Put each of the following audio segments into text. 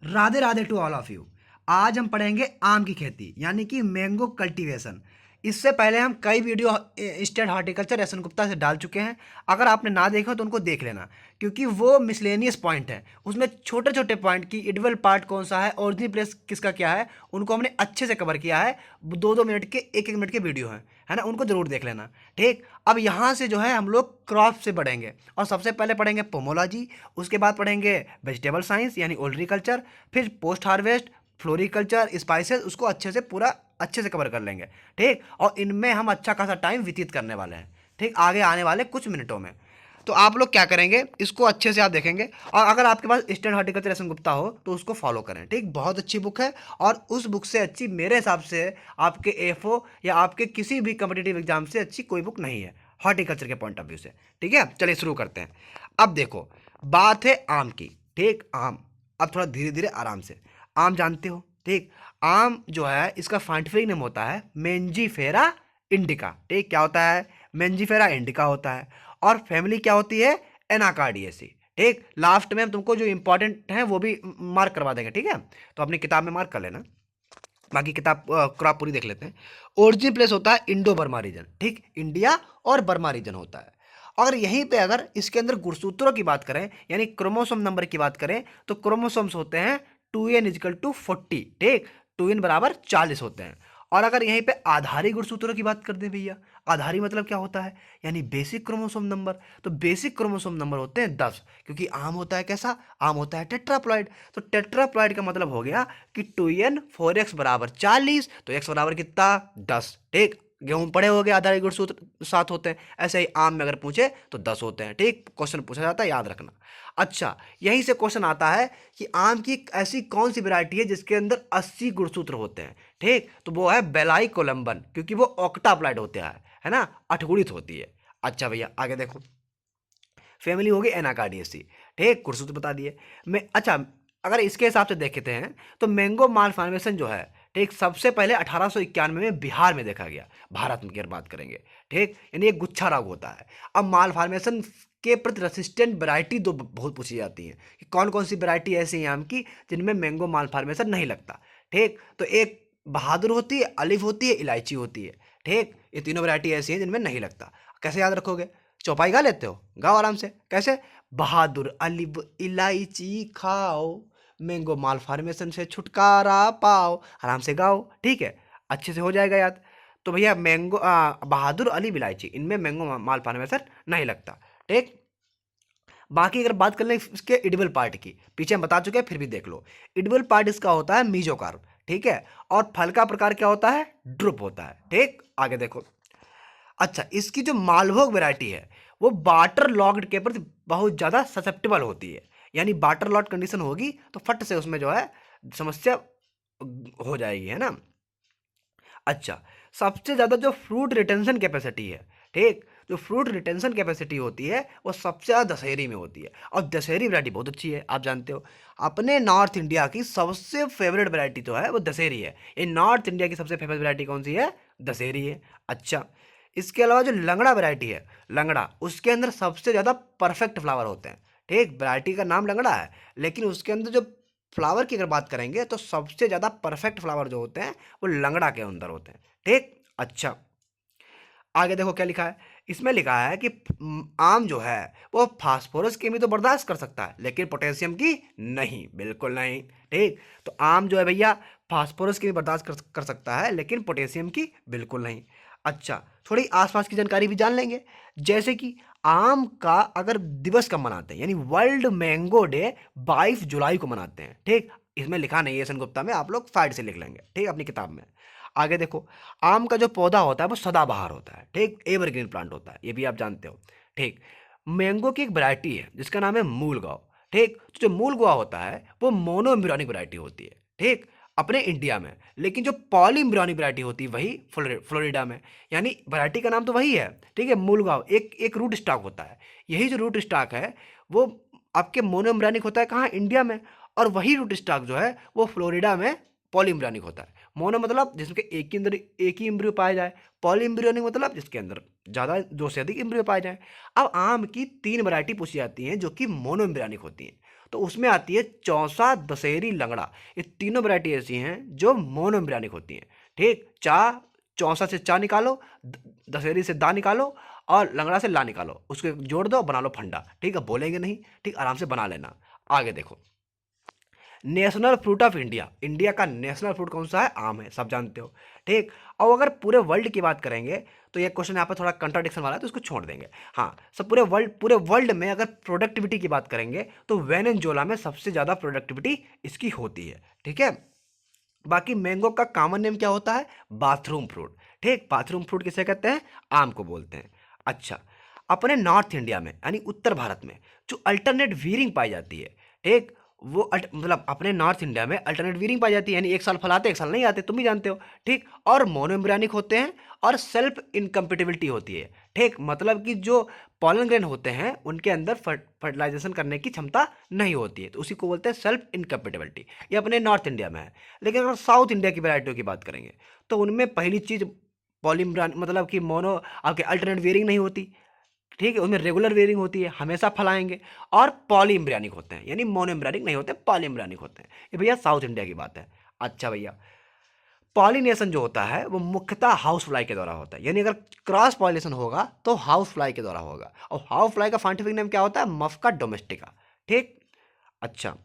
Radhe Radhe to all of you. आज हम पढ़ेंगे आम की खेती यानी कि मैंगो कल्टीवेशन। इससे पहले हम कई video state horticulture S N Gupta से डाल चुके हैं। अगर आपने ना देखा तो उनको देख लेना, क्योंकि वो मिसलेनियस पॉइंट है। उसमें छोटे छोटे पॉइंट की इडिबल पार्ट कौन सा है, ओरिजिनल प्लेस किसका क्या है, उनको हमने अच्छे से कवर किया है। 2-2 मिनट के, 1-1 मिनट के वीडियो हैं, है ना, उनको जरूर देख लेना। ठीक, अब यहाँ से जो है हम लोग क्रॉप से बढ़ेंगे और सबसे पहले पढ़ेंगे पोमोलॉजी। उसके बाद पढ़ेंगे वेजिटेबल साइंस यानी ओल्ट्रीकल्चर, फिर पोस्ट हार्वेस्ट, फ्लोरिकल्चर, स्पाइसेस, उसको अच्छे से पूरा अच्छे से कवर कर लेंगे। ठीक, और इनमें हम अच्छा खासा टाइम व्यतीत करने वाले हैं। ठीक, आगे आने वाले कुछ मिनटों में। तो आप लोग क्या करेंगे, इसको अच्छे से आप देखेंगे, और अगर आपके पास stand horticulture S N Gupta हो तो उसको फॉलो करें। ठीक, बहुत अच्छी बुक है, और उस बुक से अच्छी मेरे हिसाब से आपके एफओ या आपके किसी भी कम्पिटिटिव एग्जाम से अच्छी कोई बुक नहीं है हॉर्टिकल्चर के पॉइंट ऑफ व्यू से। ठीक है, चलिए शुरू करते हैं। अब देखो, बात है आम की। ठीक, आम, अब थोड़ा धीरे धीरे आराम से। आम जानते हो? ठीक, आम जो है इसका साइंटिफिक नेम होता है मेंजीफेरा इंडिका। ठीक, क्या होता है? मेंजीफेरा इंडिका होता है। और फैमिली क्या होती है? एनाकार्डियेसी। ठीक, लास्ट में हम तुमको जो इंपॉर्टेंट है वो भी मार्क करवा देंगे। ठीक है, तो अपनी किताब में मार्क कर लेना। बाकी किताब क्रॉप पूरी देख लेते हैं। ओरिजिन प्लेस होता है इंडो बर्मा रीजन। ठीक, इंडिया और बर्मा रीजन होता है। और यहीं पे अगर इसके अंदर गुणसूत्रों की बात करें यानी क्रोमोसोम नंबर की बात करें तो क्रोमोसोम्स होते हैं 2n = 40। ठीक, 2n बराबर 40 होते हैं। और अगर यहीं पे आधारी गुणसूत्रों की बात कर दें भैया, आधारी मतलब क्या होता है? यानी बेसिक क्रोमोसोम नंबर। तो बेसिक क्रोमोसोम नंबर होते हैं 10, क्योंकि आम होता है कैसा? आम होता है टेट्राप्लॉइड। तो टेट्राप्लॉइड का मतलब हो गया कि 2n 4x बराबर 40, तो x बराबर कितना? 10। ठीक, गेहूं पड़े हो गए, आधारी गुणसूत्र 7 होते हैं। ऐसे ही आम में अगर पूछे तो 10 होते हैं। ठीक, क्वेश्चन पूछा जाता है, याद रखना। अच्छा, यहीं से क्वेश्चन आता है कि आम की ऐसी कौन सी वैरायटी है जिसके अंदर 80 गुणसूत्र होते हैं? ठीक, तो वो है बेलाई कोलंबन, क्योंकि वो ऑक्टाप्लाइड होता है ना, अठगुणित होती है। अच्छा भैया, आगे देखो। फैमिली होगी एनाकार्डियेसी। ठीक, गुणसूत्र बता दिए। मैं अच्छा, अगर इसके हिसाब से देखते हैं तो मैंगो माल फॉर्मेशन जो है, ठीक, सबसे पहले 1891 में बिहार में देखा गया। भारत में की अगर बात करेंगे, ठीक, यानी एक गुच्छा रोग होता है। अब माल फॉर्मेशन के प्रति रेसिस्टेंट वैरायटी दो बहुत पूछी जाती है कि कौन कौन सी वैरायटी ऐसी है आम की जिनमें मैंगो माल फॉर्मेशन नहीं लगता। ठीक, तो एक बहादुर होती है, अलिफ होती है, इलायची होती है। ठीक, ये तीनों वैरायटी ऐसी हैं जिनमें नहीं लगता। कैसे याद रखोगे? चौपाई गा लेते हो? गाओ आराम से। कैसे? बहादुर अलिफ इलायची खाओ, मैंगो माल फॉर्मेशन से छुटकारा पाओ। आराम से गाओ, ठीक है, अच्छे से हो जाएगा याद। तो भैया मैंगो बहादुर अलिफ इलायची, इनमें मैंगो माल फॉर्मेशन नहीं लगता। ठीक, बाकी अगर बात कर लें इसके एडिबल पार्ट की, पीछे हम बता चुके हैं, फिर भी देख लो। एडिबल पार्ट इसका होता है मीजोकार्प। ठीक है, और फल का प्रकार क्या होता है? ड्रुप होता है। ठीक, आगे देखो। अच्छा, इसकी जो मालभोग वैरायटी है वो वाटर लॉग्ड के प्रति बहुत ज़्यादा ससेप्टेबल होती है। यानी वाटर लॉग्ड कंडीशन होगी तो फट से उसमें जो है समस्या हो जाएगी, है ना। अच्छा, सबसे ज़्यादा जो फ्रूट रिटेंशन कैपेसिटी है, ठीक, जो फ्रूट रिटेंशन कैपेसिटी होती है वो सबसे ज़्यादा दशहरी में होती है। और दशहरी वैरायटी बहुत अच्छी है, आप जानते हो। अपने नॉर्थ इंडिया की सबसे फेवरेट वैरायटी जो है वो दशहरी है। ये नॉर्थ इंडिया की सबसे फेवरेट वैरायटी कौन सी है? दशहरी है। अच्छा, इसके अलावा जो लंगड़ा वैरायटी है, लंगड़ा, उसके अंदर सबसे ज़्यादा परफेक्ट फ्लावर होते हैं। ठीक, वैरायटी का नाम लंगड़ा है, लेकिन उसके अंदर जो फ्लावर की अगर बात करेंगे तो सबसे ज़्यादा परफेक्ट फ्लावर जो होते हैं वो लंगड़ा के अंदर होते हैं। ठीक, अच्छा, आगे देखो क्या लिखा है। इसमें लिखा है कि आम जो है वो फास्फोरस की भी तो बर्दाश्त कर सकता है, लेकिन पोटेशियम की नहीं, बिल्कुल नहीं। ठीक, तो आम जो है भैया फास्फोरस की भी बर्दाश्त कर सकता है, लेकिन पोटेशियम की बिल्कुल नहीं। अच्छा, थोड़ी आसपास की जानकारी भी जान लेंगे। जैसे कि आम का अगर दिवस कब मनाते हैं, यानी वर्ल्ड मैंगो डे 22 जुलाई को मनाते हैं। ठीक, इसमें लिखा नहीं है एस एन गुप्ता में, आप लोग साइड से लिख लेंगे, ठीक, अपनी किताब में। आगे देखो, आम का जो पौधा होता है वो सदाबहार होता है। ठीक, एवरग्रीन प्लांट होता है, ये भी आप जानते हो। ठीक, मैंगो की एक वैरायटी है जिसका नाम है मूलगांव। ठीक, तो जो मूलगांव होता है वो मोनोइम्ब्रियोनिक वैरायटी होती है। ठीक, अपने इंडिया में, लेकिन जो पॉलीइम्ब्रियोनिक वैरायटी होती है वही फ्लोरिडा में। यानी वैरायटी का नाम तो वही है। ठीक है, मूलगांव एक एक रूट स्टॉक होता है। यही जो रूट स्टॉक है वो आपके मोनोइम्ब्रियोनिक होता है कहाँ? इंडिया में। और वही रूट स्टॉक जो है वो फ्लोरिडा में पॉलीइम्ब्रियोनिक होता है। मोनो मतलब जिसके एक ही अंदर एक ही इम्ब्रियो पाया जाए, पॉली इम्ब्रियोनिक मतलब जिसके अंदर ज़्यादा, दो से अधिक इम्ब्रियो पाए जाए। अब आम की 3 वैरायटी पूछी जाती हैं जो कि मोनो इम्ब्रियोनिक होती हैं। तो उसमें आती है चौसा, दशहरी, लंगड़ा। ये तीनों वैरायटी ऐसी हैं जो मोनोम्ब्रियानिक होती हैं। ठीक, चौसा से चा निकालो, दशहरी से दा निकालो और लंगड़ा से ला निकालो, उसको जोड़ दो, बना लो फंडा। ठीक है, बोलेंगे नहीं, ठीक, आराम से बना लेना। आगे देखो, national fruit of India, India का नेशनल फ्रूट कौन सा है? आम है, सब जानते हो। ठीक, और अगर पूरे वर्ल्ड की बात करेंगे तो ये क्वेश्चन यहाँ पर थोड़ा कंट्राडिक्शन वाला है तो इसको छोड़ देंगे। हाँ, सब पूरे वर्ल्ड में अगर प्रोडक्टिविटी की बात करेंगे तो वेनेजुएला में सबसे ज़्यादा प्रोडक्टिविटी इसकी होती है। ठीक है, बाकी मैंगो का कॉमन नेम क्या होता है? Bathroom fruit. ठीक, बाथरूम फ्रूट किसे कहते हैं? आम को बोलते हैं। अच्छा, अपने नॉर्थ इंडिया में यानी उत्तर भारत में जो अल्टरनेट वीरिंग पाई जाती है, ठीक, वो मतलब अपने नॉर्थ इंडिया में अल्टरनेट वीरिंग पाई जाती है, यानी एक साल फल आते एक साल नहीं आते, तुम भी जानते हो। ठीक, और मोनोम्ब्रियानिक होते हैं और सेल्फ इनकम्पेटिबिलिटी होती है। ठीक, मतलब कि जो पॉलन ग्रेन होते हैं उनके अंदर फर्टिलाइजेशन करने की क्षमता नहीं होती है, तो उसी को बोलते हैं सेल्फ इनकम्पेटिबिलिटी। ये अपने नॉर्थ इंडिया में है। लेकिन अगर साउथ इंडिया की वैरायटियों की बात करेंगे तो उनमें पहली चीज़ पॉलिम्ब्रान मतलब कि मोनो आपके अल्टरनेट वेयरिंग नहीं होती। ठीक है, उनमें रेगुलर वेयरिंग होती है, हमेशा फलाएंगे। और पॉलीम्ब्रियानिक होते हैं, यानी मोनोम्ब्रियानिक नहीं होते, पॉलीम्ब्रियानिक होते हैं। ये भैया साउथ इंडिया की बात है। अच्छा भैया, पॉलिनेशन जो होता है वो मुख्यतः हाउस फ्लाई के द्वारा होता है, यानी अगर क्रॉस पॉलिनेशन होगा तो हाउस फ्लाई के द्वारा होगा। और हाउस फ्लाई का साइंटिफिक नेम क्या होता है? मफका डोमेस्टिका। ठीक, अच्छा,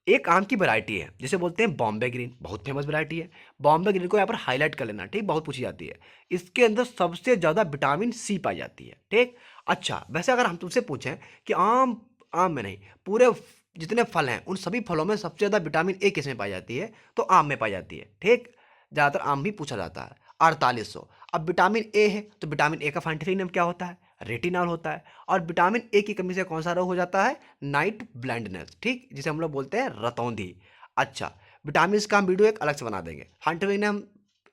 एक आम की वैरायटी है जिसे बोलते हैं बॉम्बे ग्रीन, बहुत फेमस वैरायटी है। बॉम्बे ग्रीन को यहाँ पर हाईलाइट कर लेना, ठीक, बहुत पूछी जाती है। इसके अंदर सबसे ज़्यादा विटामिन सी पाई जाती है। ठीक, अच्छा, वैसे अगर हम तुमसे पूछें कि आम आम में नहीं, पूरे जितने फल हैं उन सभी फलों में सबसे ज़्यादा विटामिन ए किस में पाई जाती है? तो आम में पाई जाती है। ठीक, ज़्यादातर आम भी पूछा जाता है, 4800। अब विटामिन ए है तो विटामिन ए का साइंटिफिक नेम क्या होता है? रेटिनॉल होता है। और विटामिन ए की कमी से कौन सा रोग हो जाता है? Night blindness. ठीक, जिसे हम लोग बोलते हैं रतौंधी। अच्छा, विटामिन का हम वीडियो एक अलग से बना देंगे, साइंटिफिक नेम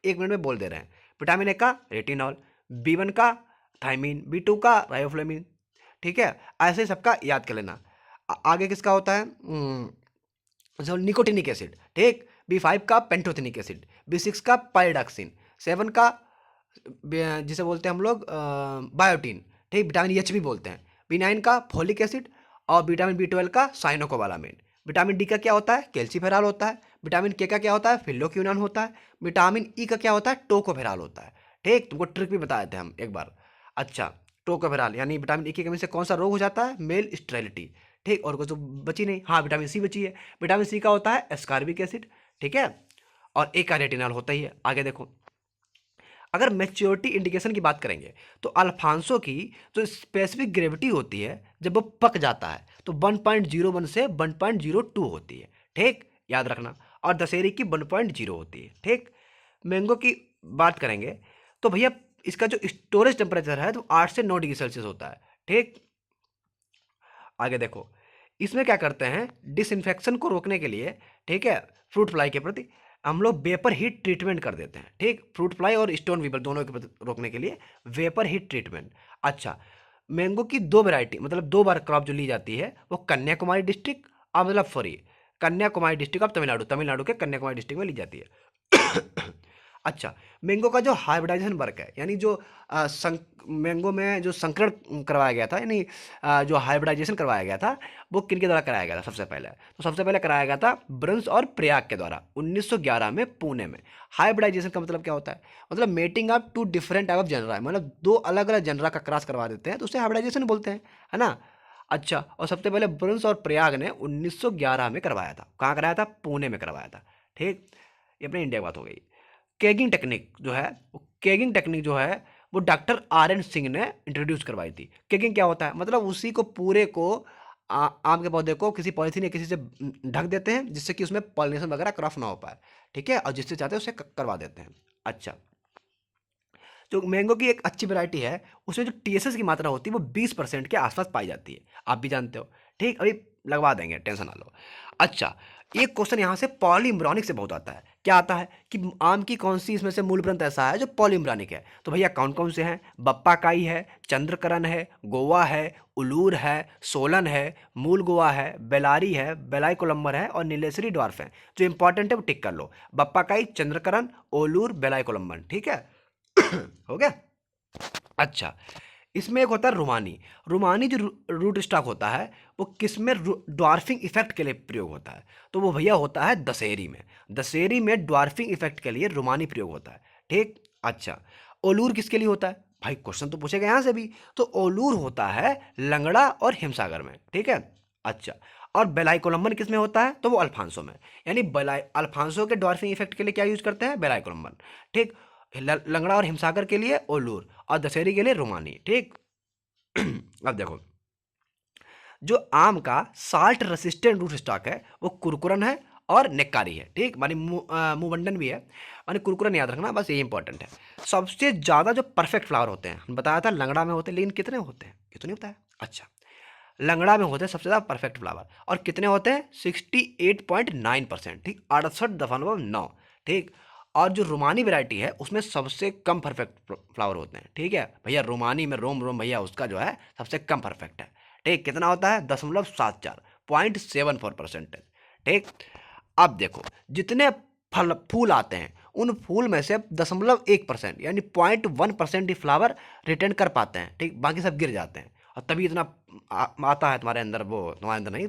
1 मिनट में बोल दे रहे हैं। विटामिन ए का रेटिनॉल, B1 का थायमीन, B2 का राइबोफ्लेविन। ठीक है, ऐसे ही सबका याद कर लेना। आगे किसका होता है? Nicotinic acid. ठीक, B5 का पेंटोथेनिक एसिड, B6 का पायरिडॉक्सिन, 7 का जिसे बोलते हैं हम लोग बायोटीन। ठीक, विटामिन एच भी बोलते हैं। B9 का फोलिक एसिड और विटामिन B12 का साइनोकोबालामिन। विटामिन डी का क्या होता है? कैल्सीफेरॉल होता है। विटामिन के का क्या होता है? फिल्लोक्यूनान होता है। विटामिन ई का क्या होता है? टोकोफेरॉल होता है। ठीक, तुमको ट्रिक भी बताए थे हम एक बार। अच्छा, टोकोफेरॉल यानी विटामिन ई की कमी से कौन सा रोग हो जाता है? Male sterility. ठीक, और कुछ तो बची नहीं, हाँ विटामिन सी बची है। विटामिन सी का होता है एस्कॉर्बिक एसिड। ठीक है, और ए का रेटिनॉल होता ही है। आगे देखो, अगर मैच्योरिटी इंडिकेशन की बात करेंगे तो अल्फांसो की जो स्पेसिफिक ग्रेविटी होती है जब वो पक जाता है तो 1.01 से 1.02 होती है। ठीक, याद रखना। और दशहरी की 1.0 होती है। ठीक, मैंगो की बात करेंगे तो भैया इसका जो स्टोरेज टेम्परेचर है तो 8 से 9 डिग्री सेल्सियस होता है। ठीक, आगे देखो, इसमें क्या करते हैं? डिसइंफेक्शन को रोकने के लिए, ठीक है, फ्रूट फ्लाई के प्रति हम लोग वेपर हीट ट्रीटमेंट कर देते हैं। ठीक, फ्रूट फ्लाई और स्टोन वीवर दोनों के प्रति रोकने के लिए वेपर हीट ट्रीटमेंट। अच्छा, मैंगो की 2 वैरायटी मतलब 2 बार क्रॉप जो ली जाती है वो कन्याकुमारी डिस्ट्रिक्ट और मतलब sorry Kanyakumari district of Tamil Nadu, Tamil Nadu के कन्याकुमारी डिस्ट्रिक्ट में ली जाती है। अच्छा, मैंगो का जो हाइब्रिडाइजेशन वर्क है, यानी जो मैंगो में जो संकरण करवाया गया था, यानी जो हाइब्रिडाइजेशन करवाया गया था वो किन के द्वारा कराया गया था? सबसे पहले तो सबसे पहले कराया गया था ब्रंस और प्रयाग के द्वारा 1911 में पुणे में। हाइब्रिडाइजेशन का मतलब क्या होता है? मतलब mating of 2 different type of genera, मतलब 2 अलग अलग जनरा का क्रॉस करवा देते हैं तो उसे हाइब्रिडाइजेशन बोलते हैं, है ना। अच्छा, और सबसे पहले ब्रंस और प्रयाग ने 1911 में करवाया था। कहाँ कराया था? पुणे में करवाया था। ठीक, ये अपने इंडिया की बात हो गई। केगिंग टेक्निक जो है केगिंग टेक्निक जो है वो डॉक्टर R N सिंह ने इंट्रोड्यूस करवाई थी। केगिंग क्या होता है? मतलब उसी को पूरे को आम के पौधे को किसी पॉलिथीन या किसी से ढक देते हैं जिससे कि उसमें पॉलिनेशन वगैरह क्रॉस ना हो पाए। ठीक है, और जिससे चाहते हैं उसे करवा देते हैं। अच्छा, जो मैंगो की एक अच्छी वैरायटी है उसमें जो TSS की मात्रा होती है वो 20% के आसपास पाई जाती है, आप भी जानते हो। ठीक, अभी लगवा देंगे, टेंशन ना लो। अच्छा, एक क्वेश्चन यहाँ से पॉलीइम्ब्रॉनिक से बहुत आता है। क्या आता है कि आम की कौन सी इसमें से मूल ग्रंथ ऐसा है जो पॉलीइम्ब्रॉनिक है? तो भैया कौन कौन से हैं? बप्पाकाई है, चंद्रकरण है, गोवा है, उलूर है, सोलन है, मूल गोवा है, बेलारी है, बेलाई कोलम्बर है और नीलेश्वरी ड्वार्फ है। जो इंपॉर्टेंट है वो टिक कर लो, बप्पाकाई, चंद्रकरण, ओलूर, बेलाई कोलम्बर। ठीक है, हो गया। अच्छा, इसमें एक होता है रुमानी। रुमानी जो रूट स्टॉक होता है वो किस में ड्वार्फिंग इफेक्ट के लिए प्रयोग होता है, तो वो भैया होता है दशहरी में। दशहरी में ड्वार्फिंग इफेक्ट के लिए रुमानी प्रयोग होता है। ठीक। अच्छा, ओलूर किसके लिए होता है भाई, क्वेश्चन तो पूछेगा यहाँ से भी। तो ओलूर होता है लंगड़ा और हिमसागर में। ठीक है। अच्छा, और बेलाई कोलम्बन किस में होता है, तो वो अल्फांसो में। यानी बेलाई अल्फांसो के डॉर्फिंग इफेक्ट के लिए क्या यूज करते हैं, बेलाई कोलम्बन। ठीक। लंगड़ा और हिमसागर के लिए ओलूर, और दशहरी के लिए रोमानी। ठीक। अब देखो, जो आम का साल्ट रेसिस्टेंट रूट स्टॉक है वो कुरकुरन है और नेकारी है। ठीक, मानी मुवंडन भी है, मानी कुरकुरन याद रखना, बस ये इंपॉर्टेंट है। सबसे ज़्यादा जो परफेक्ट फ्लावर होते हैं, हम बताया था लंगड़ा में होते हैं, लेकिन कितने होते हैं ये तो नहीं बताया। अच्छा, लंगड़ा में होते हैं सबसे ज़्यादा परफेक्ट फ्लावर, और कितने होते हैं, 68.9%। ठीक, 68.9। ठीक। और जो रोमानी वैरायटी है उसमें सबसे कम परफेक्ट फ्लावर होते हैं। ठीक है भैया, रोमानी में रोम रोम भैया उसका जो है सबसे कम परफेक्ट है। ठीक, कितना होता है, 0.74 ठीक। अब देखो, जितने फूल आते हैं उन फूल में से 0.1% यानी 0.1% ही फ्लावर रिटर्न कर पाते हैं। ठीक, बाकी सब गिर जाते हैं, और तभी इतना आता है तुम्हारे अंदर, वो तुम्हारे अंदर नहीं,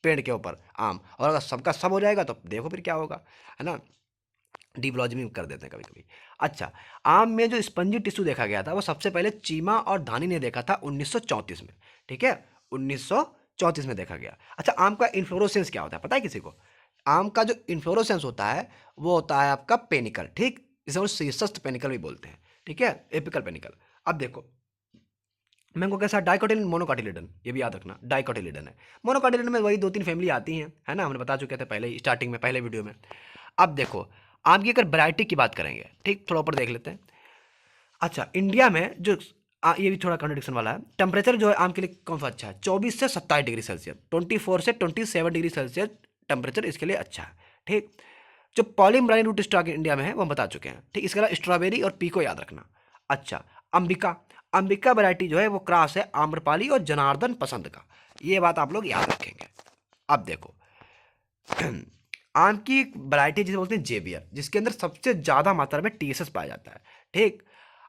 पेड़ के ऊपर आम। और अगर सबका सब हो जाएगा तो देखो फिर क्या होगा, है ना। डिप्लॉजी कर देते हैं कभी कभी। अच्छा, आम में जो स्पंजी टिश्यू देखा गया था वो सबसे पहले चीमा और धानी ने देखा था 1934 में। ठीक है, 1934 में देखा गया। अच्छा, आम का इन्फ्लोरोसेंस क्या होता है पता है किसी को? आम का जो इन्फ्लोरोसेंस होता है वो होता है आपका पेनिकल। ठीक, इसे हम शीर्षस्थ पेनिकल भी बोलते हैं। ठीक है, एपिकल पेनिकल। अब देखो, मैंगो कैसा, डाइकोटिलिडन मोनोकोटिलिडन, ये भी याद रखना, डाइकोटिलिडन है। मोनोकोटिलिडन में वही 2-3 फैमिली आती हैं, है ना, हमने बता चुके थे पहले स्टार्टिंग में, पहले वीडियो में। अब देखो, आम की अगर वैरायटी की बात करेंगे, ठीक, थोड़ा ऊपर देख लेते हैं। अच्छा, इंडिया में जो ये भी थोड़ा कॉन्ट्रडिक्शन वाला है, टेम्परेचर जो है आम के लिए कौन सा अच्छा है, 24 से 27 डिग्री सेल्सियस, 24 से 27 डिग्री सेल्सियस टेम्परेचर इसके लिए अच्छा है। ठीक। जो पॉलीमरानी रूट स्टॉक इंडिया में है वो हम बता चुके हैं। ठीक, इसके अलावा स्ट्रॉबेरी और पीको याद रखना। अच्छा, अंबिका, अंबिका वैरायटी जो है वो क्रॉस है आम्रपाली और जनार्दन पसंद का, ये बात आप लोग याद रखेंगे। अब देखो, आम की वैरायटी जिसे बोलते हैं जेवियर, जिसके अंदर सबसे ज़्यादा मात्रा में टीएसएस पाया जाता है। ठीक।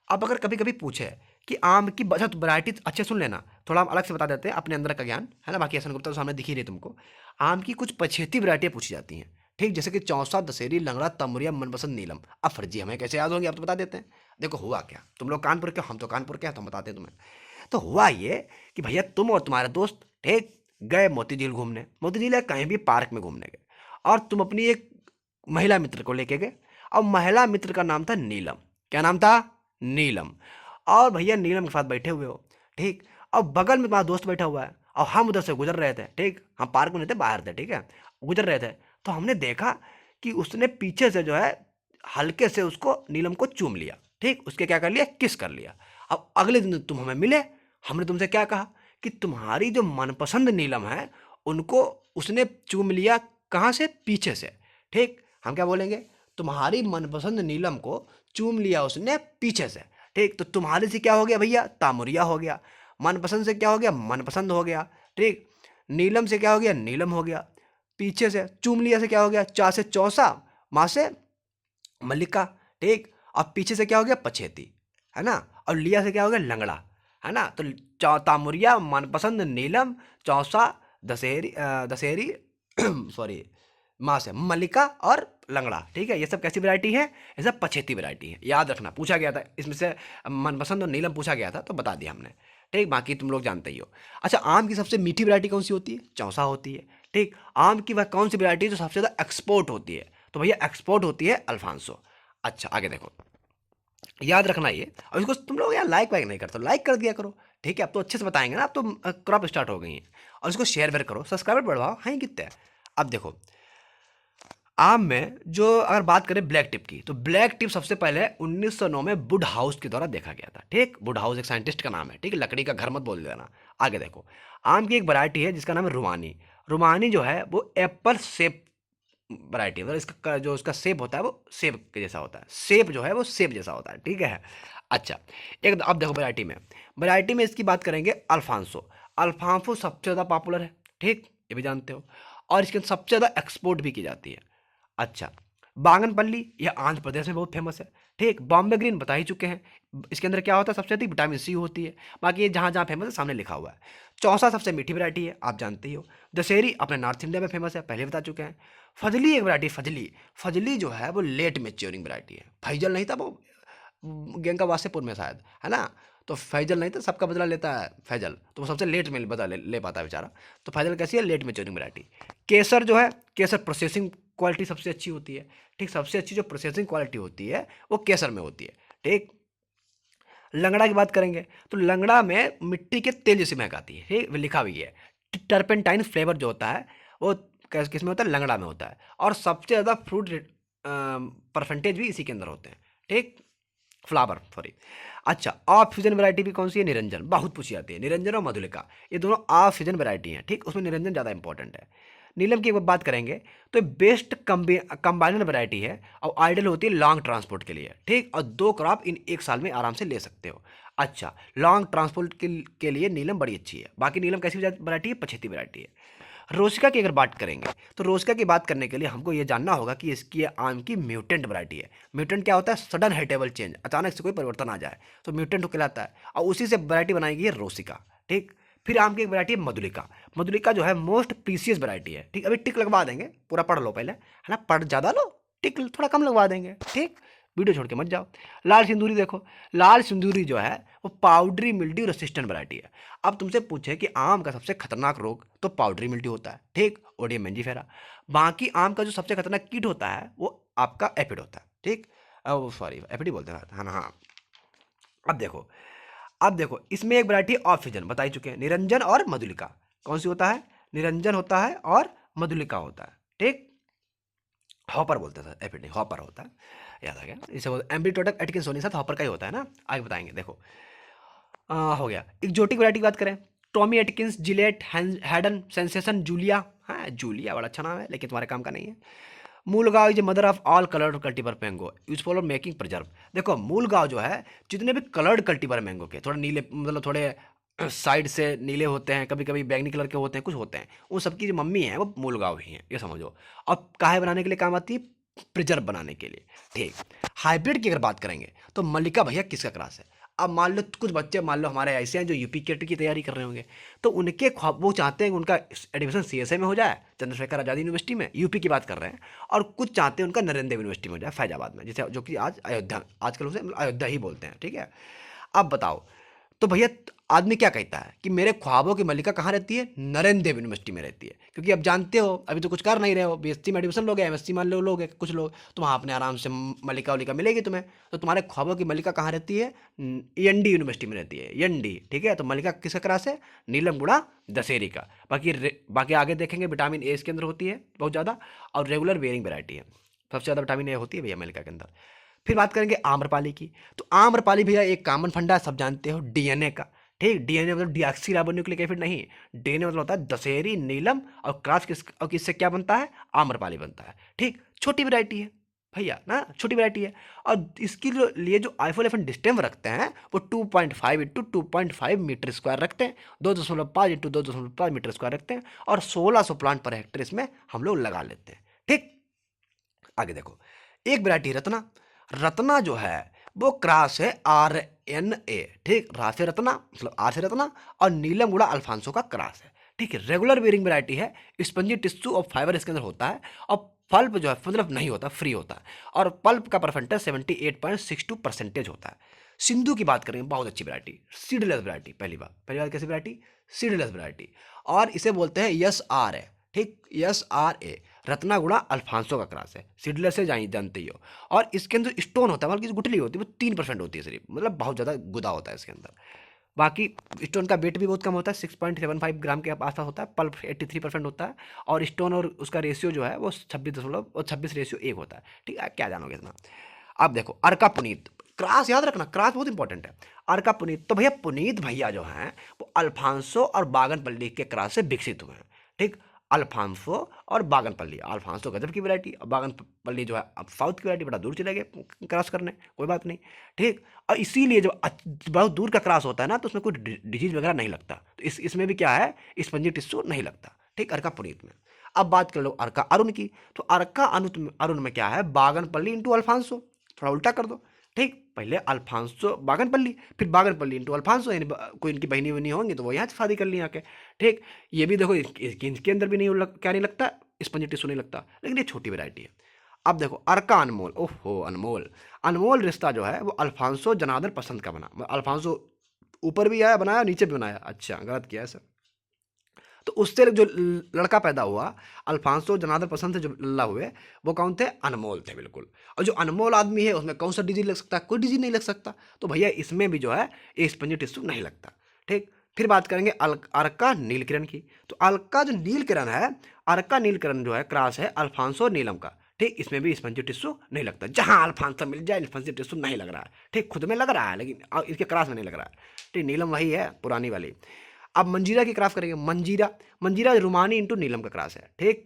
अब अगर कभी कभी पूछे कि आम की बचत वैरायटी, अच्छे सुन लेना, थोड़ा हम अलग से बता देते हैं अपने अंदर का ज्ञान, है ना, बाकी एसएन गुप्ता तो सामने दिख ही रही तुमको। आम की कुछ पछेती वैरायटियाँ पूछी जाती हैं। ठीक, जैसे कि चौसा, दशहरी, लंगड़ा, तमुरिया, मनपसंद, नीलम। अब फर्जी हमें कैसे याद होंगे, आप तो बता देते हैं। देखो हुआ क्या, तुम लोग कानपुर के, हम तो कानपुर के हैं, तो हम बताते हैं तुम्हें। तो हुआ ये कि भैया तुम और तुम्हारे दोस्त, ठीक, गए मोती झील घूमने, मोती झील या कहीं भी पार्क में घूमने गए, और तुम अपनी एक महिला मित्र को लेके गए, और महिला मित्र का नाम था नीलम। क्या नाम था, नीलम। और भैया नीलम के साथ बैठे हुए हो, ठीक, और बगल में तुम्हारा दोस्त बैठा हुआ है, और हम उधर से गुजर रहे थे। ठीक, हम पार्क में नहीं थे, बाहर थे। ठीक है, गुजर रहे थे, तो हमने देखा कि उसने पीछे से जो है हल्के से उसको, नीलम को चूम लिया। ठीक, उसके क्या कर लिया, किस कर लिया। अब अगले दिन तुम हमें मिले, हमने तुमसे क्या कहा कि तुम्हारी जो मनपसंद नीलम है उनको उसने चूम लिया, कहाँ से, पीछे से। ठीक, हम क्या बोलेंगे, तुम्हारी मनपसंद नीलम को चूम लिया उसने पीछे से। ठीक, तो तुम्हारे से क्या हो गया भैया, तामुरिया हो गया। मनपसंद से क्या हो गया, मनपसंद हो गया। ठीक, नीलम से क्या हो गया, नीलम हो गया। पीछे से चूम लिया से क्या हो गया, चा से चौसा, माँ से मल्लिका। ठीक, अब पीछे से क्या हो गया, पछेती, है ना, और लिया से क्या हो गया, लंगड़ा, है ना। तो तामुरिया, मनपसंद, नीलम, चौसा, दशहरी, दशहरी सॉरी, माँ से मल्लिका और लंगड़ा। ठीक है, ये सब कैसी वैरायटी है, ये सब पछेती वैरायटी है, याद रखना, पूछा गया था इसमें से मनपसंद और नीलम पूछा गया था तो बता दिया हमने। ठीक, बाकी तुम लोग जानते ही हो। अच्छा, आम की सबसे मीठी वैरायटी कौन सी होती है, चौसा होती है। ठीक, आम की वह कौन सी वैरायटी जो सबसे ज़्यादा एक्सपोर्ट होती है, तो भैया एक्सपोर्ट होती है अल्फांसो। अच्छा, आगे देखो, याद रखना ये, और इसको तुम लोग यार लाइक वाइक नहीं करते, लाइक कर दिया करो। ठीक है, अब तो अच्छे से बताएंगे ना, अब तो क्रॉप स्टार्ट हो गई है। और इसको शेयर वेयर करो, सब्सक्राइबर बढ़वाओ, हाँ कितने। अब देखो, आम में जो अगर बात करें ब्लैक टिप की, तो ब्लैक टिप सबसे पहले 1909 में वुड हाउस के द्वारा देखा गया था। ठीक, वुड हाउस एक साइंटिस्ट का नाम है। ठीक, लकड़ी का घर मत बोल देना। आगे देखो, आम की एक वैरायटी है जिसका नाम है रुमानी। रुमानी जो है वो एप्पल शेप वैरायटी है, मतलब इसका जो उसका शेप होता है वो सेब के जैसा होता है, शेप जो है वो सेब जैसा होता है। ठीक है। अच्छा, एक अब देखो, वैरायटी में इसकी बात करेंगे, अल्फांसो। अल्फांसो सबसे ज़्यादा पॉपुलर है। ठीक, ये भी जानते हो, और इसके सबसे ज़्यादा एक्सपोर्ट भी की जाती है। अच्छा, बागनपल्ली यह आंध्र प्रदेश में बहुत फेमस है। ठीक, बॉम्बे ग्रीन बता ही चुके हैं, इसके अंदर क्या होता है, सबसे अधिक विटामिन सी होती है। बाकी ये जहाँ जहाँ फेमस है सामने लिखा हुआ है। चौसा सबसे मीठी वैरायटी है, आप जानते ही हो। दशहरी अपने नॉर्थ इंडिया में फेमस है, पहले बता चुके हैं। फजली एक वैरायटी, फजली फजली जो है वो लेट मेच्योरिंग वैरायटी है। फैजल नहीं था वो गेंग का वासेपुर में शायद, है ना। तो फैजल नहीं था, सबका बदला लेता है फैजल, तो वो सबसे लेट में बदला ले पाता है बेचारा। तो फैजल कैसी है, लेट मेच्योरिंग वैरायटी। केसर जो है, केसर प्रोसेसिंग क्वालिटी सबसे अच्छी होती है। ठीक, सबसे अच्छी जो प्रोसेसिंग क्वालिटी होती है वो केसर में होती है। ठीक, लंगड़ा की बात करेंगे तो लंगड़ा में मिट्टी के तेल जैसी महक आती है। ठीक, लिखा हुई है टर्पेंटाइन फ्लेवर जो होता है वो किस में होता है, लंगड़ा में होता है। और सबसे ज़्यादा फ्रूट परसेंटेज भी इसी के अंदर होते हैं। ठीक, फ्लावर सॉरी। अच्छा, ऑफ सीजन वैरायटी भी कौन सी है, निरंजन, बहुत पूछी जाती है। निरंजन और मधुलिका ये दोनों ऑफ सीजन वैरायटी हैं। ठीक, उसमें निरंजन ज़्यादा इंपॉर्टेंट है। नीलम की एक बात करेंगे तो बेस्ट कंबाइनर वैरायटी है और आइडियल होती है लॉन्ग ट्रांसपोर्ट के लिए। ठीक, और 2 क्रॉप इन एक साल में आराम से ले सकते हो। अच्छा, लॉन्ग ट्रांसपोर्ट के लिए नीलम बड़ी अच्छी है। बाकी नीलम कैसी वैरायटी है, पछेती वैरायटी है। रोशिका की अगर बात करेंगे तो रोशिका की बात करने के लिए हमको ये जानना होगा कि इसकी आम की म्यूटेंट वैरायटी है। म्यूटेंट क्या होता है, सडन हेटेबल चेंज, अचानक से कोई परिवर्तन आ जाए तो म्यूटेंट कहलाता है, और उसी से वैरायटी बनाई गई है रोशिका। ठीक, फिर आम की एक वैरायटी है मधुलिका। मधुलिका जो है मोस्ट प्रीसियस वैरायटी है। ठीक, अभी टिक लगवा देंगे, पूरा पढ़ लो पहले, है ना, पढ़ ज़्यादा लो, टिक थोड़ा कम लगवा देंगे। ठीक, वीडियो छोड़ के मत जाओ। लाल सिंदूरी देखो, लाल सिंदूरी जो है वो पाउडरी मिल्ड्यू रेसिस्टेंट वैरायटी है। अब तुमसे पूछे कि आम का सबसे खतरनाक रोग, तो पाउडरी मिल्ड्यू होता है। ठीक, ओडियम मेंजीफेरा। बाकी आम का जो सबसे खतरनाक कीट होता है वो आपका एपिड होता है। ठीक, सॉरी एपिड ही बोलते हैं, हाँ ना, हाँ। अब देखो इसमें एक वैरायटी ऑफ सीजन बता ही चुके हैं, निरंजन और मधुलिका। कौन सी होता है, निरंजन होता है और मधुलिका होता है। ठीक, हॉपर बोलते हैं सर, एपिड नहीं, हॉपर होता है, याद आ गया। इसे बोलते एम्ब्रीटोटक एटकिंसोनी साथ हॉपर का ही होता है ना, आगे बताएंगे। देखो हो गया। एक्जोटिक वैरायटी की बात करें, Tommy Atkins, Gillette, Haden, sensation, Julia. हाँ, जूलिया बड़ा अच्छा नाम है लेकिन तुम्हारे काम का नहीं है। मूल गाँव is mother of all coloured cultivar mango, useful for making preserve. देखो मूल गाँव जो है, जितने भी कलर्ड कल्टीवर मैंगो के, थोड़े नीले, मतलब थोड़े साइड से नीले होते हैं, कभी कभी बैंगनी कलर के होते हैं, कुछ होते हैं, उन सबकी जो मम्मी है वो मूल गाँव ही है, ये समझो। अब काहे बनाने के लिए काम आती है, प्रिजर्व बनाने के लिए। ठीक, हाइब्रिड की अगर बात करेंगे तो मल्लिका भैया किसका क्रास है। अब मान लो कुछ बच्चे, मान लो हमारे ऐसे हैं जो यूपी केट की तैयारी कर रहे होंगे, तो उनके ख्वाब, वो चाहते हैं कि उनका एडमिशन सीएसए में हो जाए, चंद्रशेखर आज़ाद यूनिवर्सिटी में, यूपी की बात कर रहे हैं। और कुछ चाहते हैं उनका नरेंद्र देव यूनिवर्सिटी में हो जाए, फैजाबाद में, जैसे जो कि आज अयोध्या, आजकल उसे अयोध्या ही बोलते हैं। ठीक है, अब बताओ, तो भैया आदमी क्या कहता है कि मेरे ख्वाबों की मल्लिका कहाँ रहती है, नरेंद्र देव यूनिवर्सिटी में रहती है। क्योंकि अब जानते हो अभी तो कुछ कर नहीं रहे हो, बीएससी में एडमिशन लोगे, एमएससी मान लो लोगे कुछ लोग, तो वहाँ अपने आराम से मल्लिका वल्लिका मिलेगी तुम्हें। तो तुम्हारे ख्वाबों की मल्लिका कहाँ रहती है, एनडी यूनिवर्सिटी में रहती है, एनडी। ठीक है, तो मल्लिका किसका क्रास है, नीलम गुड़ा दशहरी का। बाकी आगे देखेंगे, विटामिन ए इसके अंदर होती है बहुत ज़्यादा, और रेगुलर वेयरिंग वैरायटी है, सबसे ज़्यादा विटामिन ए होती है भैया मल्लिका के अंदर। फिर बात करेंगे आम्रपाली की, तो आम्रपाली भैया एक कॉमन फंडा सब जानते हो, डीएनए का। ठीक, डीएनए मतलब डीऑक्सी राइबोन्यूक्लिक एसिड नहीं, डीएनए मतलब होता है दशहरी, नीलम, और क्रॉस और किससे क्या बनता है, आम्रपाली बनता है। ठीक, छोटी वैरायटी है भैया ना, छोटी वैरायटी है। और इसके लिए जो आइसोलेशन डिस्टेंस रखते हैं वो 2.5 इंटू 2.5 मीटर स्क्वायर रखते हैं, 2.5 इंटू 2.5 मीटर स्क्वायर रखते हैं, और 1600 प्लांट पर हेक्टेयर इसमें हम लोग लगा लेते हैं। ठीक, आगे देखो, एक वैरायटी रत्ना। रत्ना जो है वो क्रॉस है RNA। ठीक, रा से रत्ना मतलब आर से रत्ना, और नीलम गुड़ा अल्फांसो का क्रॉस है। ठीक है, रेगुलर बेयरिंग वैरायटी है, स्पंजी टिश्यू और फाइबर इसके अंदर होता है, और पल्प जो है मतलब नहीं होता, फ्री होता है, और पल्प का परसेंटेज 78.62% होता है। सिंधु की बात करेंगे, बहुत अच्छी वैरायटी, सीडलेस वैरायटी, पहली बार कैसी वैरायटी, सीडलेस वैरायटी, और इसे बोलते हैं SRA। ठीक, SRA, रत्नागुड़ा अल्फांसो का क्रॉस है, सीडलेस से जानते ही हो। और इसके अंदर स्टोन होता है, मतलब की गुठली होती है वो 3% होती है सिर्फ, मतलब बहुत ज़्यादा गुदा होता है इसके अंदर। बाकी स्टोन का वेट भी बहुत कम होता है, 6.75 ग्राम के आसपास होता है, पल्प 83% होता है, और स्टोन और उसका रेशियो जो है वो 26.26 होता है। ठीक है, क्या जानोगे इतना। अब देखो अर्का पुनीत, क्रास याद रखना, क्रास बहुत इंपॉर्टेंट है। अर्का पुनीत, तो भैया पुनीत भैया जो हैं वो अल्फांसो और बागनपल्ली के क्रास से विकसित हुए हैं। ठीक, अल्फांसो और बागनपल्ली, अल्फांसो गजब की वैरायटी, और बागनपल्ली जो है अब साउथ की वैरायटी, बड़ा दूर चले गए क्रॉस करने, कोई बात नहीं। ठीक, और इसीलिए जब बहुत दूर का क्रॉस होता है ना तो उसमें कोई डिजीज वगैरह नहीं लगता, तो इसमें भी क्या है, स्पंजी टिश्यू नहीं लगता। ठीक, अर्का पुनीत में। अब बात कर लो अर्का अरुण की, तो अर्का अरुण में क्या है, बागनपल्ली इंटू अल्फांसो, थोड़ा उल्टा कर दो। ठीक, पहले अल्फांसो बागनपल्ली, फिर बागनपल्ली इंटू अल्फांसो, यानी कोई इनकी बहनी वहनी होंगी तो वो यहाँ से शादी कर ली आके। ठीक, ये भी देखो इनके अंदर भी नहीं क्या नहीं लगता, स्पंजी टिश्यू नहीं लगता, लेकिन ये छोटी वैरायटी है। अब देखो अर्का अनमोल, ओहो अनमोल, अनमोल रिश्ता जो है वो अल्फांसो जनार्दन पसंद का बना। अल्फांसो ऊपर भी आया बनाया, नीचे भी बनाया, अच्छा गलत किया है सर। तो उससे जो लड़का पैदा हुआ अल्फांसो जनार्दन पसंद से जो लल्ला हुए वो कौन थे, अनमोल थे बिल्कुल। और जो अनमोल आदमी है उसमें कौन सा डिजीज लग सकता है, कोई डिजीज नहीं लग सकता, तो भैया इसमें भी जो है ये स्पंजी टिश्यू नहीं लगता। ठीक, फिर बात करेंगे अर्का नीलकिरण की, तो अर्का जो नीलकिरण है, अर्का नीलकिरण जो है क्रॉस है अल्फांसो नीलम का। ठीक, इसमें भी स्पंजी टिश्यू नहीं लगता, जहां अल्फांसो मिल जाए स्पंजी टिश्यू नहीं लग रहा है। ठीक, खुद में लग रहा है लेकिन इसके क्रॉस में नहीं लग रहा है। ठीक, नीलम वही है पुरानी वाली। अब मंजीरा की क्रॉस करेंगे, मंजीरा, मंजीरा रुमानी इंटू नीलम का क्रॉस है। ठीक,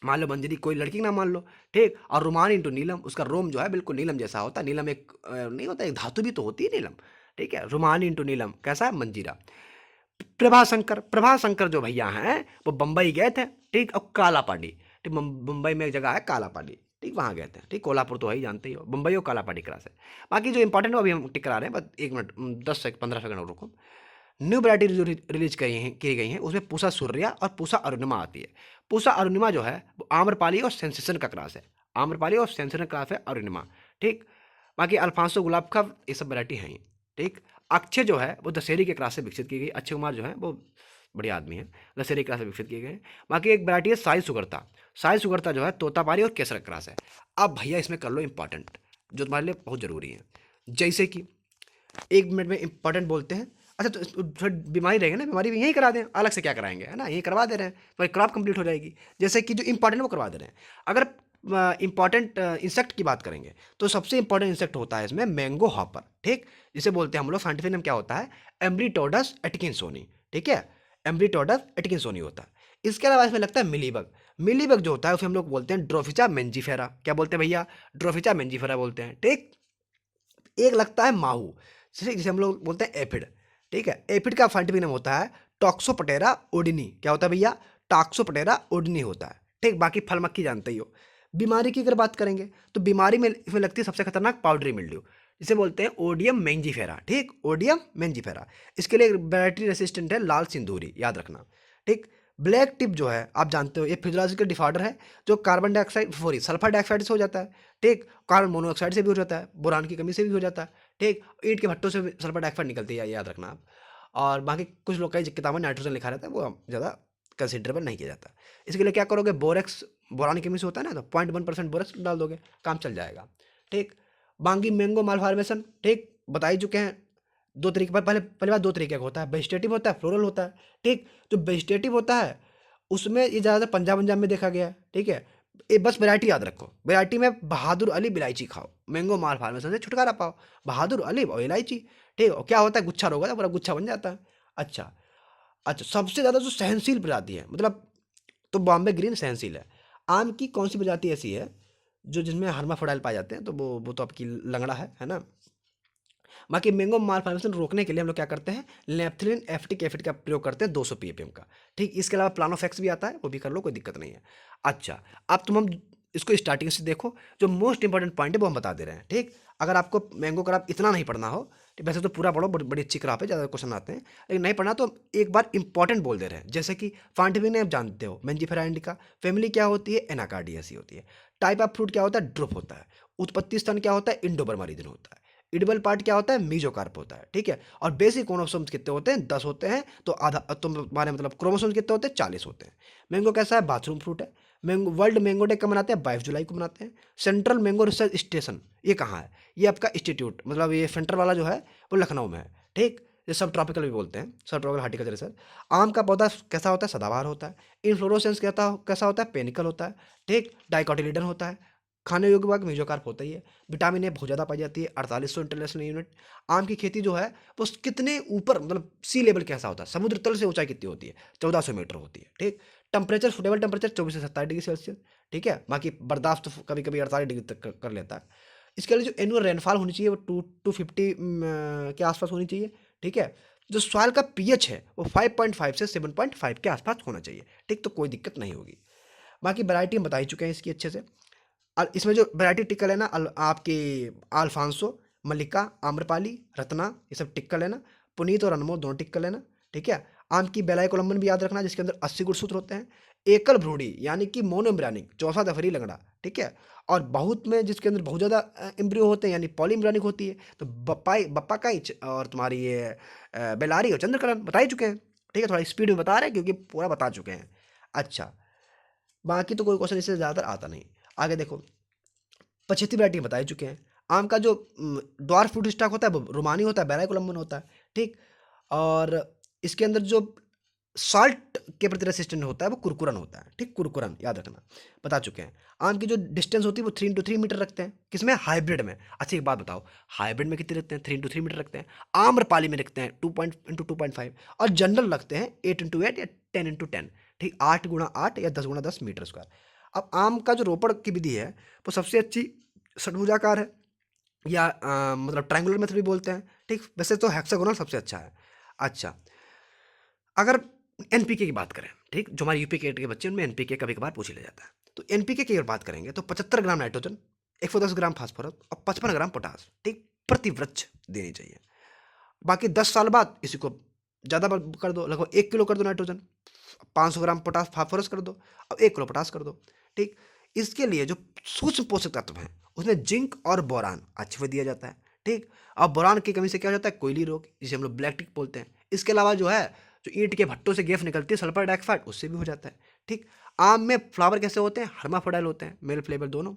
मान लो मंजरी कोई लड़की ना मान लो, ठीक, और रुमानी इंटू नीलम, उसका रोम जो है बिल्कुल नीलम जैसा होता है। नीलम एक नहीं होता, एक धातु भी तो होती है नीलम। ठीक है, रुमानी इंटू नीलम कैसा है, मंजीरा। प्रभाशंकर, प्रभाशंकर जो भैया हैं वो बंबई गए थे। ठीक, और कालापानी, ठीक, मुंबई में एक जगह है कालापानी, ठीक, वहाँ गए थे। ठीक, कोल्हापुर तो वही जानते ही हो, मुंबई और कालापानी क्रॉस है। बाकी जो इंपॉर्टेंट है अभी हम टिक करा रहे हैं, बस 1 मिनट 10 से 15 सेकंड और रुको। न्यू वैरायटी जो रिलीज की गई हैं उसमें पूसा सूर्या और पूसा अरुणिमा आती है। पूसा अरुणिमा जो है वो आम्रपाली और सेंसेशन का क्रॉस है, आम्रपाली और सेंसेशन क्रॉस है अरुणिमा। ठीक, बाकी अल्फांसो गुलाब का ये सब वैरायटी हैं। ठीक, अक्षय जो है वो दशहरी के क्रॉस से विकसित की गई, अक्षय कुमार जो है वो बढ़िया आदमी है, दशहरी क्रॉस से विकसित किए गए हैं। बाकी एक वैरायटी है साई सुगरता, साई सुगरता जो है तोतापारी और केसर क्रॉस है। अब भैया इसमें कर लो इंपॉर्टेंट जो तुम्हारे लिए बहुत जरूरी है, जैसे कि 1 मिनट में इंपॉर्टेंट बोलते हैं। अच्छा, तो थोड़ी बीमारी रहेगी ना, बीमारी भी यहीं करा दें, अलग से क्या कराएंगे, है ना, यहीं करवा दे रहे हैं, तो क्रॉप कंप्लीट हो जाएगी। जैसे कि जो इंपॉर्टेंट वो करवा दे रहे हैं। अगर इंपॉर्टेंट इंसेक्ट की बात करेंगे तो सबसे इंपॉर्टेंट इंसेक्ट होता है इसमें मैंगो हॉपर। ठीक, जिसे बोलते हैं हम लोग साइंटिफिक नेम क्या होता है, एम्ब्रीटोडस एटकिंसोनी। ठीक है, एम्ब्रीटोडस एटकिंसोनी होता है। इसके अलावा इसमें लगता है मिलीबग, मिलीबग जो होता है उसे हम लोग बोलते हैं ड्रोफिचा मेंजीफेरा। क्या बोलते हैं भैया, ड्रोफिचा मेंजीफेरा बोलते हैं। ठीक, एक लगता है माहू, जिसे हम लोग बोलते हैं एफिड। ठीक है, एफिड का साइंटिफिक नेम होता है टॉक्सोपटेरा ओडिनी। क्या होता है भैया, टॉक्सोपटेरा ओडिनी होता है। ठीक, बाकी फल मक्खी जानते ही हो। बीमारी की अगर बात करेंगे तो बीमारी में इसमें लगती है सबसे खतरनाक पाउडरी मिल्ड्यू, जिसे बोलते हैं ओडियम मेंजीफेरा। ठीक, ओडियम मेंजीफेरा। इसके लिए बैटरी रेसिस्टेंट है लाल सिंदूरी, याद रखना। ठीक, ब्लैक टिप जो है आप जानते हो ये फिजियोलॉजिकल डिसऑर्डर है, जो carbon dioxide sorry sulphur dioxide से हो जाता है। ठीक, कार्बन मोनोऑक्साइड से भी हो जाता है, बोरान की कमी से भी हो जाता है। ठीक, ईंट के भट्टों से भी सल्फर डाइऑक्साइड निकलती है, याद रखना आप। और बाकी कुछ लोग कई किताबों में नाइट्रोजन लिखा रहता है, वो ज़्यादा कंसिडरेबल नहीं किया जाता। इसके लिए क्या करोगे, बोरेक्स, बोरान की कमी से होता है ना, तो 0.1% बोरेक्स डाल दोगे, काम चल जाएगा। ठीक, बाकी मैंगो माल फार्मेशन, ठीक, बता ही चुके हैं। दो तरीके, पहले पहली बात, दो तरीके का होता है, वेजिटेटिव होता है, फ्लोरल होता है। ठीक, जो वेजिटेटिव होता है उसमें ये ज़्यादातर पंजाब में देखा गया है। ठीक है, ये बस वैरायटी याद रखो, वैरायटी में बहादुर अलीब इलायची खाओ, मैंगो माल फार्मेशन से छुटकारा पाओ, बहादुर अलीब और इलायची। ठीक, और क्या होता है, गुच्छा रोग होता है, पूरा गुच्छा बन जाता है। अच्छा, अच्छा, सबसे ज़्यादा जो सहनशील प्रजाति है, मतलब तो बॉम्बे ग्रीन सहनशील है। आम की कौन सी प्रजाति ऐसी है जो जिसमें हर्माफोडाइल पाए जाते हैं, तो वो तो आपकी लंगड़ा है ना। बाकी मैंगो माल फॉर्मेशन रोकने के लिए हम लोग क्या करते हैं, नेफ्थलिन एफटिक एसिड का प्रयोग करते हैं 200 ppm का। ठीक, इसके अलावा प्लानोफेक्स भी आता है, वो भी कर लो, कोई दिक्कत नहीं है। अच्छा, अब हम इसको स्टार्टिंग से देखो, जो मोस्ट इंपॉर्टेंट पॉइंट है वो हम बता दे रहे हैं। ठीक, अगर आपको मैंगो क्रॉप इतना नहीं पढ़ना हो, तो वैसे तो पूरा पढ़ो, बड़ी अच्छी क्रॉप है, ज़्यादा क्वेश्चन आते हैं, लेकिन नहीं पढ़ना तो एक बार इंपॉर्टेंट बोल दे रहे हैं। जैसे कि फांटिविक ने आप जानते हो, मेंजीफेरा इंडिका, फैमिली क्या होती है, एनाकार्डियेसी होती है। टाइप ऑफ फ्रूट क्या होता है, ड्रुप होता है। उत्पत्ति स्थान क्या होता है, इंडोबर्मा रीजन होता है। इडिबल पार्ट क्या होता है, मीजोकार्प होता है। ठीक है, और बेसिक क्रोमोसोम्स कितने होते हैं, 10 होते हैं, तो आधा तुम्हारे मतलब क्रोमोसोम्स कितने होते हैं, 40 होते हैं। मैंगो कैसा है, बाथरूम फ्रूट है। मैंगो वर्ल्ड मैंगो डे कब मनाते हैं, 22 जुलाई को मनाते हैं। सेंट्रल मैंगो रिसर्च स्टेशन ये कहाँ है, ये आपका इंस्टीट्यूट, मतलब ये सेंटर वाला जो है वो लखनऊ में है। ठीक, ये सब ट्रॉपिकल भी बोलते हैं, सब ट्रॉपिकल हार्टिकल्चर रिसर्च। आम का पौधा कैसा होता है, सदाबहार होता है। इन्फ्लोरोसेंस कैसा होता है, पेनिकल होता है। ठीक, डाइकोटिलीडन होता है। खाने योग्य भाग मेजोकार्प होता ही है। विटामिन ए बहुत ज़्यादा पाई जाती है, 4800 इंटरनेशनल यूनिट। आम की खेती जो है वो कितने ऊपर, मतलब सी लेवल कैसा होता है, समुद्र तल से ऊंचाई कितनी होती है, 1400 मीटर होती है। ठीक, टेम्परेचर सुटेबल टेम्परेचर 24 से 27 डिग्री सेल्सियस। ठीक है, बाकी बर्दाश्त तो कभी कभी 48 डिग्री तक कर लेता है। इसके लिए जो एनुअल रेनफॉल होनी चाहिए वो 250 के आसपास होनी चाहिए। ठीक है, जो सॉइल का पीएच है वो 5.5 से 7.5 के आसपास होना चाहिए, ठीक। तो कोई दिक्कत नहीं होगी। बाकी वैरायटी हम बता ही चुके हैं इसकी अच्छे से। इसमें जो वैरायटी टिक्का लेना, आपके अल्फांसो, मल्लिका, आम्रपाली, रत्ना, ये सब टिक्का लेना। पुनीत और अनमोल दोनों टिक्का लेना, ठीक है। आम की बेलाई कोलम्बन भी याद रखना, जिसके अंदर 80 गुणसूत्र होते हैं। एकल भ्रूणी यानी कि मोनोम्ब्रानिक, चौसा दफरी लंगड़ा, ठीक है। और बहुत में जिसके अंदर बहुत ज़्यादा एम्ब्रियो होते हैं यानी पॉलीम्ब्रानिक होती है, तो बप्पा काइच और तुम्हारी ये बेलारी और चंद्रकलन बता ही चुके हैं, ठीक है। थोड़ा स्पीड में बता रहे हैं क्योंकि पूरा बता चुके हैं। अच्छा, बाकी तो कोई क्वेश्चन इससे ज़्यादा आता नहीं। आगे देखो, 75 वैरायटी बता ही चुके हैं। आम का जो ड्वार्फ फ्रूट स्टॉक होता है वो रोमानी होता है, बेराई कोलम्बन होता है, ठीक। और इसके अंदर जो सॉल्ट के प्रति रेसिस्टेंट होता है वो कुरकुरन होता है, ठीक। कुरकुरन याद रखना, बता चुके हैं। आम की जो डिस्टेंस होती है वो 3 into 3 मीटर रखते हैं, किसमें? हाइब्रिड में। अच्छा एक बात बताओ, हाइब्रिड में कितने रखते हैं? 3 into 3 मीटर रखते हैं। आम्रपाली में रखते हैं 2.2.5, और जनरल रखते हैं 8 into 8 या 10 into 10, ठीक। 8 × 8 या 10 × 10 मीटर स्क्वायर। अब आम का जो रोपड़ की विधि है वो सबसे अच्छी षटभुजाकार है, या मतलब ट्रायंगुलर मेथड भी बोलते हैं, ठीक। वैसे तो हेक्सागोनल सबसे अच्छा है। अच्छा, अगर एनपीके की बात करें, ठीक, जो हमारे यूपी के बच्चे उनमें एनपीके कभी कभार पूछ लिया जाता है, तो एनपीके की अगर बात करेंगे तो 75 ग्राम नाइट्रोजन, 110 ग्राम फास्फोरस और 55 ग्राम पोटास, ठीक, प्रति वृक्ष देनी चाहिए। बाकी 10 साल बाद इसी को ज़्यादा कर दो, लगभग 1 किलो कर दो नाइट्रोजन, 500 ग्राम पोटास फास्फोरस कर दो, अब 1 किलो पोटास कर दो, ठीक। इसके लिए जो सूक्ष्म पोषक तत्व हैं उसमें जिंक और बोरान अच्छे से दिया जाता है, ठीक। अब बोरान की कमी से क्या हो जाता है? कोयली रोग, जिसे हम लोग ब्लैक टिक बोलते हैं। इसके अलावा जो है, जो ईंट के भट्टों से गैस निकलती है सल्फर डाइऑक्साइड, उससे भी हो जाता है, ठीक। आम में फ्लावर कैसे होते हैं? हर्माफ्रोडाइल होते हैं, मेल फ्लेवर दोनों,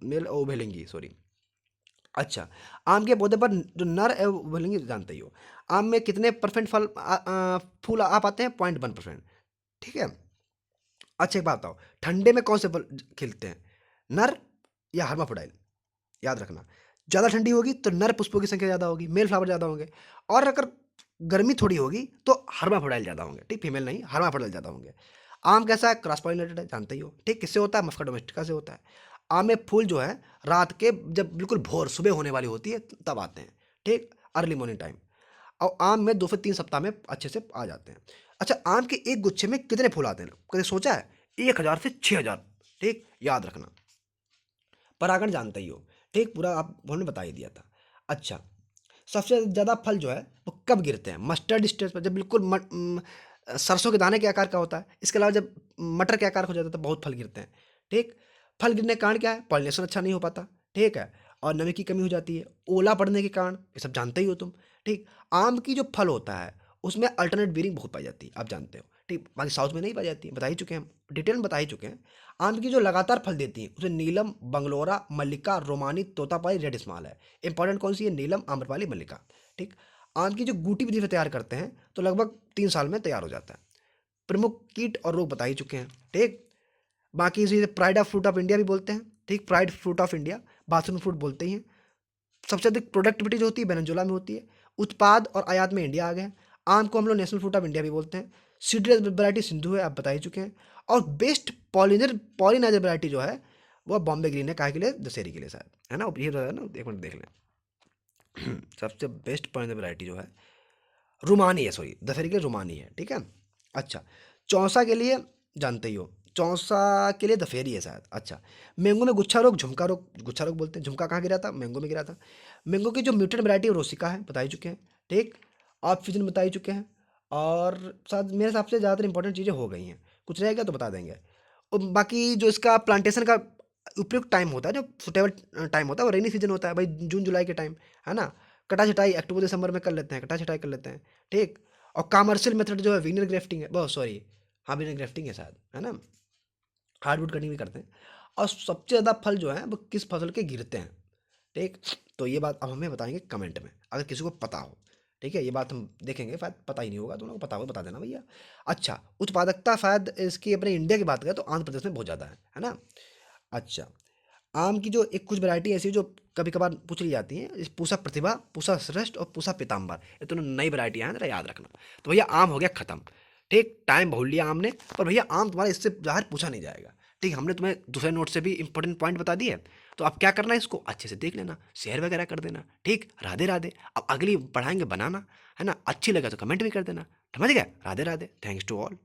मेल और भेलेंगी, सॉरी। अच्छा, आम के पौधे पर जो नर है वो बोलेंगे, जानते ही हो। आम में कितने परसेंट फूल आ पाते हैं? 0.1%, ठीक है। अच्छा एक बात बताओ, ठंडे में कौन से फल खिलते हैं? नर या हर्माफ्रोडाइल? याद रखना, ज़्यादा ठंडी होगी तो नर पुष्पों की संख्या ज़्यादा होगी, मेल फ्लावर ज़्यादा होंगे। और अगर गर्मी थोड़ी होगी तो हर्माफ्रोडाइल ज़्यादा होंगे, ठीक। फीमेल नहीं, हर्माफ्रोडाइल ज़्यादा होंगे। आम कैसा है? क्रॉस पॉलिनेटेड है, जानते ही हो, ठीक। किससे होता है? मस्का डोमेस्टिका से होता है। आम में फूल जो है रात के, जब बिल्कुल भोर सुबह होने वाली होती है तब आते हैं, ठीक, अर्ली मॉर्निंग टाइम। और आम में 2 से 3 सप्ताह में अच्छे से आ जाते हैं। अच्छा, आम के एक गुच्छे में कितने फूल आते हैं? कभी सोचा है? 1000 से 6000, ठीक, याद रखना। परागण जानते ही हो, ठीक, पूरा आप उन्होंने बता ही दिया था। अच्छा, सबसे ज़्यादा फल जो है वो कब गिरते हैं? मस्टर्ड स्टेज पर, जब बिल्कुल सरसों के दाने के आकार का होता है। इसके अलावा जब मटर के आकार हो जाता है तो बहुत फल गिरते हैं, ठीक। फल गिरने का कारण क्या है? पॉलिनेशन अच्छा नहीं हो पाता, ठीक है, और नमी की कमी हो जाती है, ओला पड़ने के कारण, ये सब जानते ही हो तुम, ठीक। आम की जो फल होता है उसमें अल्टरनेट बीरिंग बहुत पाई जाती है, आप जानते हो, ठीक। बाकी साउथ में नहीं पाई जाती, बता ही चुके हैं हम, डिटेल में बता ही चुके हैं। आम की जो लगातार फल देती है उसमें नीलम, बंगलोरा, मल्लिका, रोमानी, तोतापाई, रेड स्मॉल है। इंपॉर्टेंट कौन सी है? नीलम, आम्रपाली, मल्लिका, ठीक। आम की जो गूटी विधि से तैयार करते हैं तो लगभग 3 साल में तैयार हो जाता है। प्रमुख कीट और रोग बता ही चुके हैं, ठीक। बाकी इसे pride of fruit of India भी बोलते हैं, ठीक। Pride fruit of India, bathroom fruit बोलते ही हैं। सबसे अधिक प्रोडक्टिविटी जो होती है वेनेजुला में होती है। उत्पाद और आयात में इंडिया आ गए। आम को हम लोग नेशनल फ्रूट ऑफ इंडिया भी बोलते हैं। सीडलेस वैरायटी सिंधु है, आप बता ही चुके हैं। और बेस्ट पॉलिनाइजर वैरायटी जो है वो बॉम्बे ग्रीन है, काहे के लिए? दशहरी के लिए शायद, है ना, ये है ना, एक मिनट देख लें। सबसे बेस्ट पॉलिनाइजर वैरायटी जो है रुमानी है, सॉरी, दशहरी के लिए रुमानी है, ठीक है। अच्छा, चौसा के लिए जानते ही हो, चौसा के लिए दफेरी है शायद। अच्छा, मैंगो में गुच्छा रोग, झुमका रोग, गुच्छा रोग बोलते हैं। झुमका कहाँ गिरा था? मैंगो में गिरा था। मैंगो की जो म्यूटेंट वैरायटी है रोसिका है, बता ही चुके हैं, ठीक। आप फिजन बता ही चुके हैं। और शायद मेरे हिसाब से ज़्यादातर इंपॉर्टेंट चीज़ें हो गई हैं, कुछ रहेगा तो बता देंगे। और बाकी जो इसका प्लांटेशन का उपयुक्त टाइम होता है, जो सुटेबल टाइम होता है, वो रेनी सीजन होता है भाई, जून जुलाई के टाइम, है ना। कटा छटाई अक्टूबर दिसंबर में कर लेते हैं, कटा छटाई कर लेते हैं, ठीक। और कमर्शियल मेथड जो है विनर ग्राफ्टिंग है, बहुत सॉरी, हाँ विनर ग्राफ्टिंग है शायद, है ना। हार्डवुड कटिंग भी करते हैं। और सबसे ज़्यादा फल जो है वो किस फसल के गिरते हैं, ठीक। तो ये बात अब हमें बताएंगे कमेंट में, अगर किसी को पता हो, ठीक है। ये बात हम देखेंगे, शायद पता ही नहीं होगा तो उनको पता हो, बता देना भैया। अच्छा, उत्पादकता शायद इसकी अपने इंडिया की बात करें तो आंध्र प्रदेश में बहुत ज़्यादा है ना। अच्छा, आम की जो एक कुछ वैरायटी ऐसी है जो कभी कभार पूछ ली जाती हैं, इस पूसा प्रतिभा, पूसा श्रेष्ठ और पूसा पीताम्बर, ये दोनों नई वैरायटियाँ हैं, जरा याद रखना। तो भैया आम हो गया खत्म, ठीक। टाइम बहुत लिया आम ने, पर भैया आम तुम्हारा इससे बाहर पूछा नहीं जाएगा, ठीक। हमने तुम्हें दूसरे नोट से भी इंपॉर्टेंट पॉइंट बता दिए। तो अब क्या करना है, इसको अच्छे से देख लेना, शेयर वगैरह कर देना। ठीक, राधे राधे। अब अगली पढ़ाएंगे बनाना, है ना। अच्छी लगे तो कमेंट भी कर देना। समझ गए? Radhe Radhe. Thanks to all.